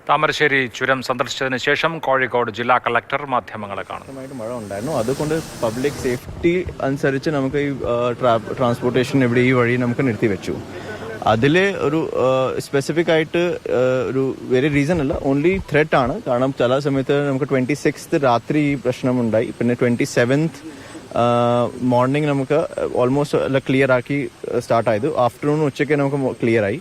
താമരശ്ശേരി ചുരം സന്ദർശിച്ചതിന് ശേഷം കോഴിക്കോട് ജില്ലാ കളക്ടർ മാധ്യമങ്ങളെ കാണുന്നു. മഴ ഉണ്ടായിരുന്നു, അതുകൊണ്ട് പബ്ലിക് സേഫ്റ്റി അനുസരിച്ച് നമുക്ക് ഈ ട്രാൻസ്പോർട്ടേഷൻ ഇവിടെ ഈ വഴി നമുക്ക് നിർത്തിവെച്ചു. അതിൽ ഒരു സ്പെസിഫിക് ആയിട്ട് ഒരു വേറെ റീസൺ അല്ല, ഓൺലി ത്രെറ്റ് ആണ്. കാരണം ചില സമയത്ത് നമുക്ക് 26th രാത്രി ഈ പ്രശ്നമുണ്ടായി. പിന്നെ 27th മോർണിംഗ് നമുക്ക് ഓൾമോസ്റ്റ് എല്ലാം ക്ലിയർ ആക്കി സ്റ്റാർട്ടായത്. ആഫ്റ്റർനൂൺ ഉച്ചയ്ക്ക് നമുക്ക് ക്ലിയർ ആയി.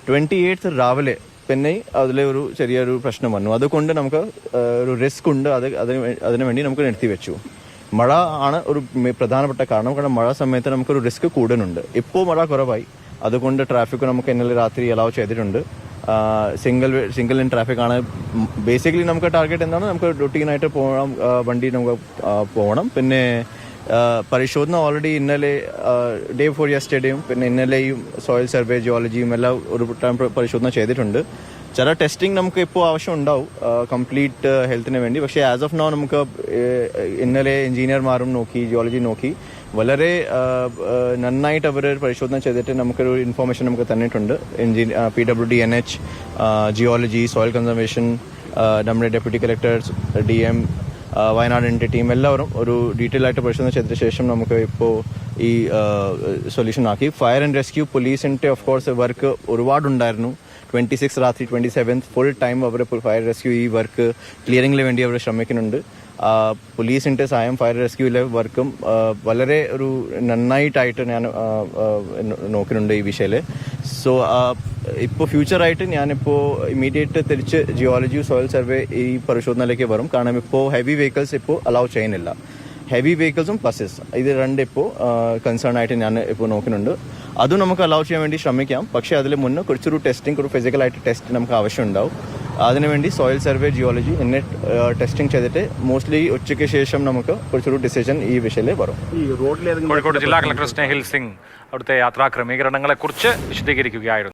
28th രാവിലെ പിന്നെ അതിലെ ഒരു ചെറിയൊരു പ്രശ്നം വന്നു. അതുകൊണ്ട് നമുക്ക് ഒരു റിസ്ക് ഉണ്ട്. അതിനുവേണ്ടി നമുക്ക് നിർത്തിവെച്ചു. മഴ ആണ് ഒരു പ്രധാനപ്പെട്ട കാരണം. കാരണം മഴ സമയത്ത് നമുക്കൊരു റിസ്ക് കൂടുതലുണ്ട്. ഇപ്പോൾ മഴ കുറവായി, അതുകൊണ്ട് ട്രാഫിക് നമുക്ക് ഇന്നലെ രാത്രി അലൗ ചെയ്തിട്ടുണ്ട്. സിംഗിൾ ഇൻ ട്രാഫിക് ആണ്. ബേസിക്കലി നമുക്ക് ടാർഗറ്റ് എന്താണ്, നമുക്ക് റൂട്ടീനായിട്ട് പോകണം, വണ്ടി നമുക്ക് പോകണം. പിന്നെ പരിശോധന ഓൾറെഡി ഇന്നലെ ഡേ ബിഫോർ യെസ്റ്റർഡേയും പിന്നെ ഇന്നലെയും സോയിൽ സർവേ ജിയോളജിയും എല്ലാം ഒരു ടൈം പരിശോധന ചെയ്തിട്ടുണ്ട്. ചില ടെസ്റ്റിംഗ് നമുക്ക് ഇപ്പോൾ ആവശ്യം ഉണ്ടാവും കംപ്ലീറ്റ് ഹെൽത്തിന് വേണ്ടി. പക്ഷേ ആസ് ഓഫ് നൗ നമുക്ക് ഇന്നലെ എഞ്ചിനീയർമാരും നോക്കി, ജിയോളജി നോക്കി, വളരെ നന്നായിട്ട് അവർ പരിശോധന ചെയ്തിട്ട് നമുക്കൊരു ഇൻഫോർമേഷൻ നമുക്ക് തന്നിട്ടുണ്ട്. PWD, NH, geology, soil conservation, നമ്മുടെ ഡെപ്യൂട്ടി കളക്ടേഴ്സ്, DM, വയനാടിൻ്റെ ടീം എല്ലാവരും ഒരു ഡീറ്റെയിൽ ആയിട്ട് പരിശോധന ചെയ്ത ശേഷം നമുക്ക് ഇപ്പോൾ ഈ സൊല്യൂഷൻ ആക്കി. ഫയർ ആൻഡ് റെസ്ക്യൂ പോലീസിൻ്റെ ഓഫ് കോഴ്സ് വർക്ക് ഒരുപാടുണ്ടായിരുന്നു. 26 രാത്രി 27th ഫുൾ ടൈം അവർ ഫയർ റെസ്ക്യൂ ഈ വർക്ക് ക്ലിയറിംഗിന് വേണ്ടി അവർ ശ്രമിക്കുന്നുണ്ട്. പോലീസിൻ്റെ സഹായം ഫയർ റെസ്ക്യൂവിലെ വർക്കും വളരെ ഒരു നന്നായിട്ടായിട്ട് ഞാൻ നോക്കുന്നുണ്ട് ഈ വിഷയത്തിൽ. സോ ഇപ്പോൾ ഫ്യൂച്ചറായിട്ട് ഞാനിപ്പോൾ ഇമ്മീഡിയറ്റ് തിരിച്ച് ജിയോളജി, സോയിൽ സർവേ ഈ പരിശോധനയിലേക്ക് വരും. കാരണം ഇപ്പോൾ ഹെവി വെഹിക്കിൾസ് ഇപ്പോൾ അലൗ ചെയ്യുന്നില്ല. ഹെവി വെഹിക്കിൾസും ബസ്സസ് ഇത് രണ്ട് ഇപ്പോൾ കൺസേൺ ആയിട്ട് ഞാൻ ഇപ്പോൾ നോക്കുന്നുണ്ട്. അതും നമുക്ക് അലൗ ചെയ്യാൻ വേണ്ടി ശ്രമിക്കാം. പക്ഷേ അതിൽ മുന്നേ കുറച്ചൊരു ടെസ്റ്റിംഗ്, ഒരു ഫിസിക്കലായിട്ട് ടെസ്റ്റ് നമുക്ക് ആവശ്യമുണ്ടാവും. അതിനുവേണ്ടി സോയിൽ സർവേ, ജിയോളജി എന്നെ ടെസ്റ്റിംഗ് ചെയ്തിട്ട് മോസ്റ്റ്ലി ഉച്ചയ്ക്ക് ശേഷം നമുക്ക് കുറച്ചൊരു ഡിസിഷൻ ഈ വിഷയത്തിൽ വരും. കോഴിക്കോട് ജില്ലാ കളക്ടർ സ്നേഹിൽ സിംഗ് അവിടുത്തെ യാത്രാ ക്രമീകരണങ്ങളെക്കുറിച്ച് വിശദീകരിക്കുകയായിരുന്നു.